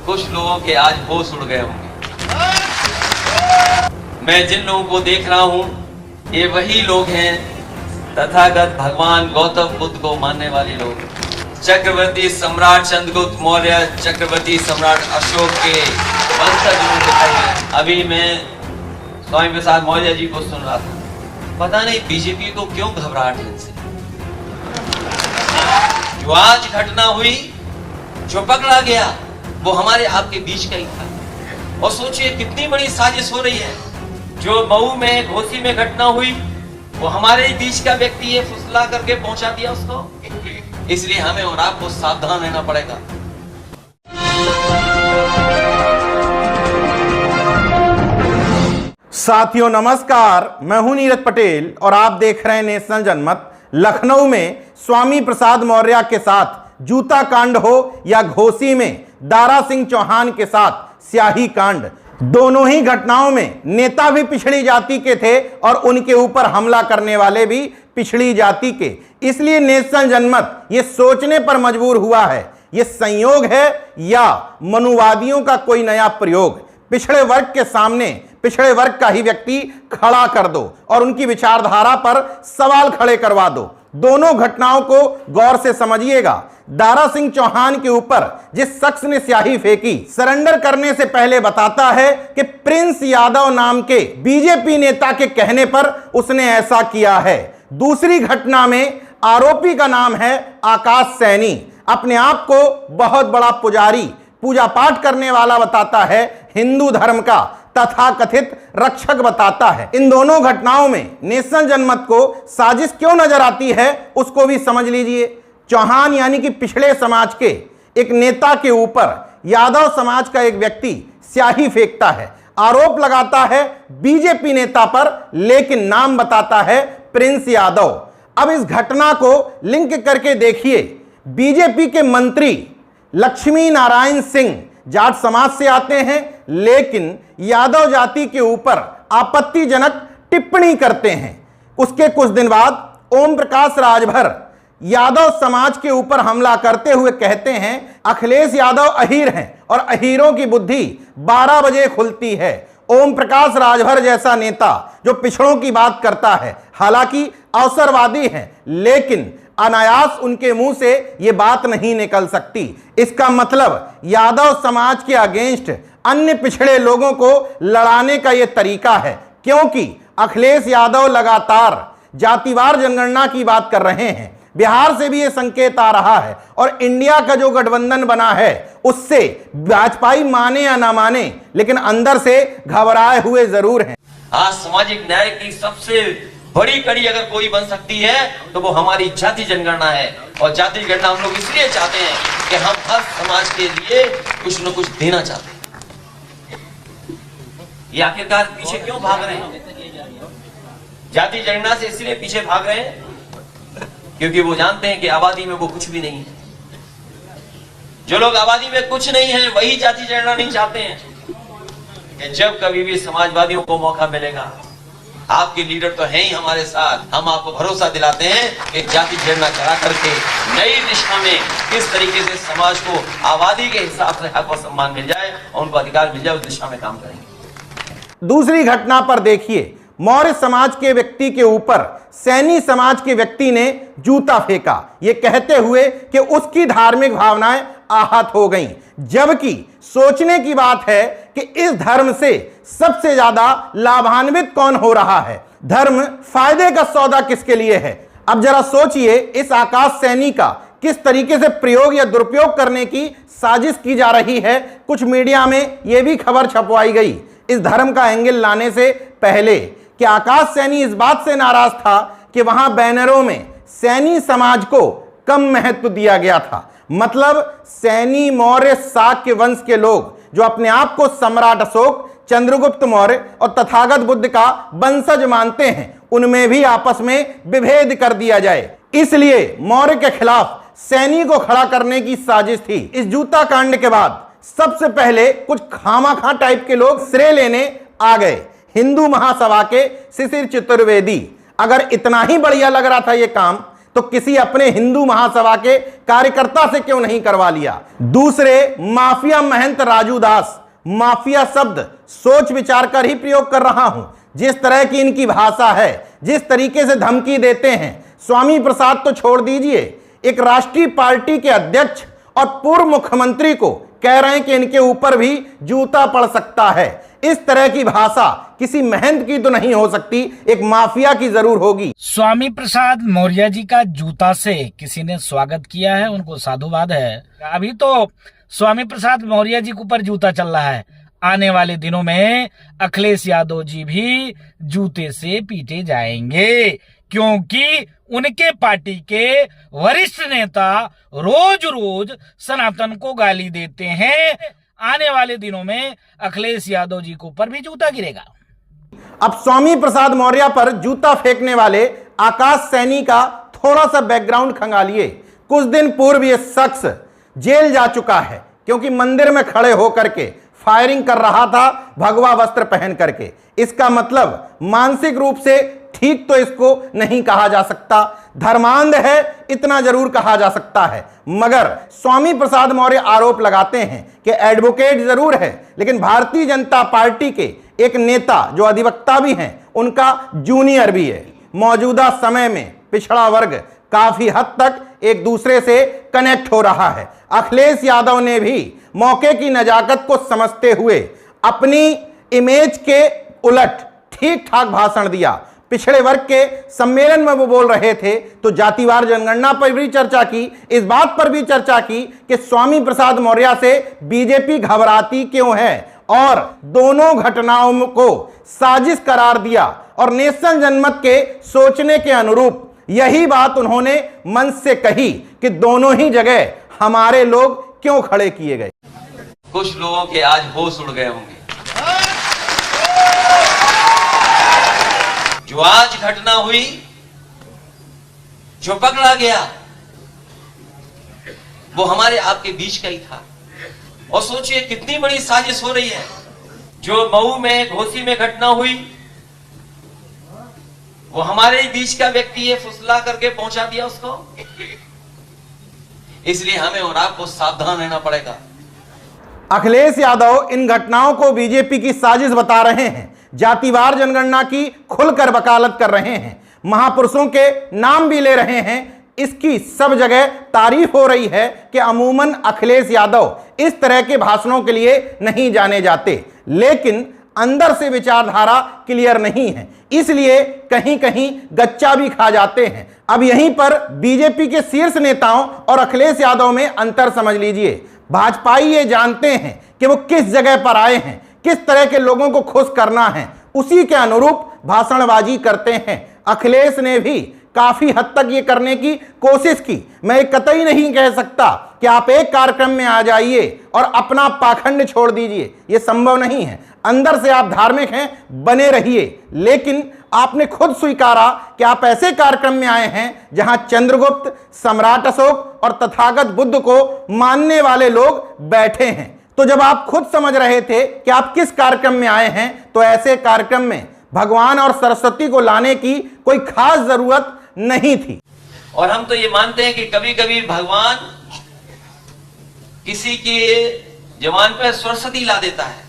कुछ लोगों के आज होश उड़ गए होंगे। मैं जिन लोगों को देख रहा हूं, ये वही लोग हैं तथागत भगवान गौतम बुद्ध को मानने वाले लोग। चक्रवर्ती सम्राट चंद्रगुप्त मौर्य, चक्रवर्ती सम्राट अशोक के वंशज लोग दिखाई दे। अभी मैं स्वामी प्रसाद मौर्य जी को सुन रहा था। पता नहीं बीजेपी को क्यों घबराहट है इनसे। जो आज घटना हुई, जो पकड़ा गया, वो हमारे आपके बीच का ही था। और सोचिए कितनी बड़ी साजिश हो रही है। जो मऊ में, घोसी में घटना हुई, वो हमारे ही बीच का व्यक्ति है, फुसला करके पहुंचा दिया उसको। इसलिए हमें और आपको सावधान रहना पड़ेगा। साथियों नमस्कार, मैं हूं नीरज पटेल और आप देख रहे हैं नेशनल जनमत। लखनऊ में स्वामी प्रसाद मौर्य के साथ जूता कांड हो या घोसी में दारा सिंह चौहान के साथ स्याही कांड, दोनों ही घटनाओं में नेता भी पिछड़ी जाति के थे और उनके ऊपर हमला करने वाले भी पिछड़ी जाति के। इसलिए नेशनल जनमत ये सोचने पर मजबूर हुआ है, ये संयोग है या मनुवादियों का कोई नया प्रयोग। पिछड़े वर्ग के सामने पिछड़े वर्ग का ही व्यक्ति खड़ा कर दो और उनकी विचारधारा पर सवाल खड़े करवा दो। दोनों घटनाओं को गौर से समझिएगा। दारा सिंह चौहान के ऊपर जिस शख्स ने स्याही फेंकी, सरेंडर करने से पहले बताता है कि प्रिंस यादव नाम के बीजेपी नेता के कहने पर उसने ऐसा किया है। दूसरी घटना में आरोपी का नाम है आकाश सैनी, अपने आप को बहुत बड़ा पुजारी, पूजा पाठ करने वाला बताता है, हिंदू धर्म का तथाकथित रक्षक बताता है। इन दोनों घटनाओं में नेशनल जनमत को साजिश क्यों नजर आती है उसको भी समझ लीजिए। चौहान यानी कि पिछड़े समाज के एक नेता के ऊपर यादव समाज का एक व्यक्ति स्याही फेंकता है, आरोप लगाता है बीजेपी नेता पर, लेकिन नाम बताता है प्रिंस यादव। अब इस घटना को लिंक करके देखिए। बीजेपी के मंत्री लक्ष्मी नारायण सिंह जाट समाज से आते हैं, लेकिन यादव जाति के ऊपर आपत्तिजनक टिप्पणी करते हैं। उसके कुछ दिन बाद ओम प्रकाश राजभर यादव समाज के ऊपर हमला करते हुए कहते हैं अखिलेश यादव अहीर हैं और अहीरों की बुद्धि 12 बजे खुलती है। ओम प्रकाश राजभर जैसा नेता जो पिछड़ों की बात करता है, हालांकि अवसरवादी है, लेकिन अनायास उनके मुंह से यह बात नहीं निकल सकती। इसका मतलब यादव समाज के अगेंस्ट अन्य पिछड़े लोगों को लड़ाने का यह तरीका है, क्योंकि अखिलेश यादव लगातार जातिवार जनगणना की बात कर रहे हैं। बिहार से भी यह संकेत आ रहा है और इंडिया का जो गठबंधन बना है उससे भाजपाई माने या ना माने, लेकिन अंदर से घबराए हुए जरूर हैं। आज सामाजिक न्याय की सबसे बड़ी कड़ी अगर कोई बन सकती है तो वो हमारी जाति जनगणना है। और जाति जनगणना हम लोग इसलिए चाहते हैं कि हम हर समाज के लिए कुछ न कुछ देना चाहते हैं। ये आखिरकार पीछे क्यों भाग रहे हैं? जाति जनगणना से इसलिए पीछे भाग रहे हैं क्योंकि वो जानते हैं कि आबादी में वो कुछ भी नहीं है। जो लोग आबादी में कुछ नहीं है वही जाति जनगणना नहीं चाहते हैं। कि जब कभी भी समाजवादियों को मौका मिलेगा, आपके लीडर तो हैं ही हमारे साथ, हम आपको भरोसा दिलाते हैं कि जाति जनगणना करा करके नई दिशा में किस तरीके से समाज को आबादी के हिसाब से हक और सम्मान मिल जाए और उनको अधिकार मिल जाए, उस दिशा में काम करेंगे। दूसरी घटना पर देखिए, मौर्य समाज के व्यक्ति के ऊपर सैनी समाज के व्यक्ति ने जूता फेंका, ये कहते हुए कि उसकी धार्मिक भावनाएं आहत हो गईं। जबकि सोचने की बात है कि इस धर्म से सबसे ज्यादा लाभान्वित कौन हो रहा है, धर्म फायदे का सौदा किसके लिए है। अब जरा सोचिए, इस आकाश सैनी का किस तरीके से प्रयोग या दुरुपयोग करने की साजिश की जा रही है। कुछ मीडिया में यह भी खबर छपवाई गई इस धर्म का एंगल लाने से पहले कि आकाश सैनी इस बात से नाराज था कि वहां बैनरों में सैनी समाज को कम महत्व दिया गया था। मतलब सैनी मौर्य शाक्य वंश के लोग जो अपने आप को सम्राट अशोक, चंद्रगुप्त मौर्य और तथागत बुद्ध का वंशज मानते हैं, उनमें भी आपस में विभेद कर दिया जाए। इसलिए मौर्य के खिलाफ सैनी को खड़ा करने की साजिश थी। इस जूता कांड के बाद सबसे पहले कुछ खामाखा टाइप के लोग श्रेय लेने आ गए। हिंदू महासभा के शिशिर चतुर्वेदी, अगर इतना ही बढ़िया लग रहा था ये काम, तो किसी अपने हिंदू महासभा के कार्यकर्ता से क्यों नहीं करवा लिया? दूसरे, माफिया महंत राजू दास, माफिया शब्द सोच विचार कर ही प्रयोग कर रहा हूं। जिस तरह की इनकी भाषा है, जिस तरीके से धमकी देते हैं, स्वामी प्रसाद तो छोड़ दीजिए, एक राष्ट्रीय पार्टी के अध्यक्ष और पूर्व मुख्यमंत्री को कह रहे हैं कि इनके ऊपर भी जूता पड़ सकता है। इस तरह की भाषा किसी महंत की तो नहीं हो सकती, एक माफिया की जरूर होगी। स्वामी प्रसाद मौर्य जी का जूता से किसी ने स्वागत किया है, उनको साधुवाद है। अभी तो स्वामी प्रसाद मौर्य जी के ऊपर जूता चल रहा है, आने वाले दिनों में अखिलेश यादव जी भी जूते से पीटे जाएंगे, क्योंकि उनके पार्टी के वरिष्ठ नेता रोज रोज सनातन को गाली देते हैं। आने वाले दिनों में अखिलेश यादव जी के ऊपर भी जूता गिरेगा। अब स्वामी प्रसाद मौर्य पर जूता फेंकने वाले आकाश सैनी का थोड़ा सा बैकग्राउंड खंगालिए। कुछ दिन पूर्व यह शख्स जेल जा चुका है, क्योंकि मंदिर में खड़े होकर के फायरिंग कर रहा था भगवा वस्त्र पहन करके। इसका मतलब मानसिक रूप से ठीक तो इसको नहीं कहा जा सकता, धर्मांध है इतना जरूर कहा जा सकता है। मगर स्वामी प्रसाद मौर्य आरोप लगाते हैं कि एडवोकेट जरूर है, लेकिन भारतीय जनता पार्टी के एक नेता जो अधिवक्ता भी हैं, उनका जूनियर भी है। मौजूदा समय में पिछड़ा वर्ग काफी हद तक एक दूसरे से कनेक्ट हो रहा है। अखिलेश यादव ने भी मौके की नजाकत को समझते हुए अपनी इमेज के उलट ठीक ठाक भाषण दिया। पिछड़े वर्ग के सम्मेलन में वो बोल रहे थे तो जातिवार जनगणना पर भी चर्चा की, इस बात पर भी चर्चा की कि स्वामी प्रसाद मौर्य से बीजेपी घबराती क्यों है, और दोनों घटनाओं को साजिश करार दिया और नेशनल जनमत के सोचने के अनुरूप यही बात उन्होंने मंच से कही कि दोनों ही जगह हमारे लोग क्यों खड़े किए गए। कुछ लोगों के आज होश उड़ गए होंगे। जो आज घटना हुई, जो पकड़ा गया, वो हमारे आपके बीच का ही था। और सोचिए कितनी बड़ी साजिश हो रही है। जो मऊ में घोसी में घटना हुई, वो हमारे ही बीच का व्यक्ति है, फुसला करके पहुंचा दिया उसको। इसलिए हमें और आपको सावधान रहना पड़ेगा। अखिलेश यादव इन घटनाओं को बीजेपी की साजिश बता रहे हैं, जातिवार जनगणना की खुलकर वकालत कर रहे हैं, महापुरुषों के नाम भी ले रहे हैं। इसकी सब जगह तारीफ हो रही है कि अमूमन अखिलेश यादव इस तरह के भाषणों के लिए नहीं जाने जाते, लेकिन अंदर से विचारधारा क्लियर नहीं है, इसलिए कहीं कहीं गच्चा भी खा जाते हैं। अब यहीं पर बीजेपी के शीर्ष नेताओं और अखिलेश यादव में अंतर समझ लीजिए। भाजपाई ये जानते हैं कि वो किस जगह पर आए हैं, किस तरह के लोगों को खुश करना है, उसी के अनुरूप भाषणबाजी करते हैं। अखिलेश ने भी काफी हद तक ये करने की कोशिश की। मैं कतई नहीं कह सकता कि आप एक कार्यक्रम में आ जाइए और अपना पाखंड छोड़ दीजिए, ये संभव नहीं है। अंदर से आप धार्मिक हैं, बने रहिए, लेकिन आपने खुद स्वीकारा कि आप ऐसे कार्यक्रम में आए हैं जहां चंद्रगुप्त, सम्राट अशोक और तथागत बुद्ध को मानने वाले लोग बैठे हैं। तो जब आप खुद समझ रहे थे कि आप किस कार्यक्रम में आए हैं, तो ऐसे कार्यक्रम में भगवान और सरस्वती को लाने की कोई खास जरूरत नहीं थी। और हम तो ये मानते हैं कि कभी कभी भगवान किसी के जवान पर सरस्वती ला देता है।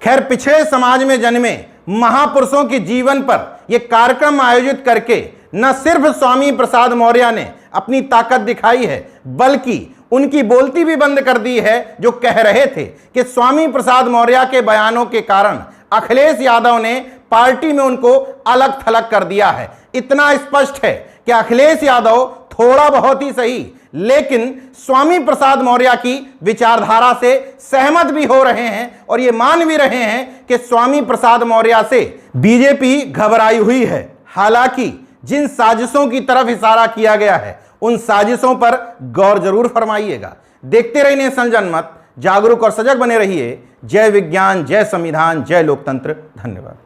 खैर, पिछड़े समाज में जन्मे महापुरुषों के जीवन पर यह कार्यक्रम आयोजित करके न सिर्फ स्वामी प्रसाद मौर्य ने अपनी ताकत दिखाई है, बल्कि उनकी बोलती भी बंद कर दी है। जो कह रहे थे कि स्वामी प्रसाद मौर्य के बयानों के कारण अखिलेश यादव ने पार्टी में उनको अलग थलग कर दिया है। इतना स्पष्ट है कि अखिलेश यादव थोड़ा बहुत ही सही, लेकिन स्वामी प्रसाद मौर्य की विचारधारा से सहमत भी हो रहे हैं और ये मान भी रहे हैं कि स्वामी प्रसाद मौर्य से बीजेपी घबराई हुई है। हालांकि जिन साजिशों की तरफ इशारा किया गया है, उन साजिशों पर गौर जरूर फरमाइएगा। देखते रहिए नेशनल जनमत, जागरूक और सजग बने रहिए। जय विज्ञान, जय संविधान, जय लोकतंत्र। धन्यवाद।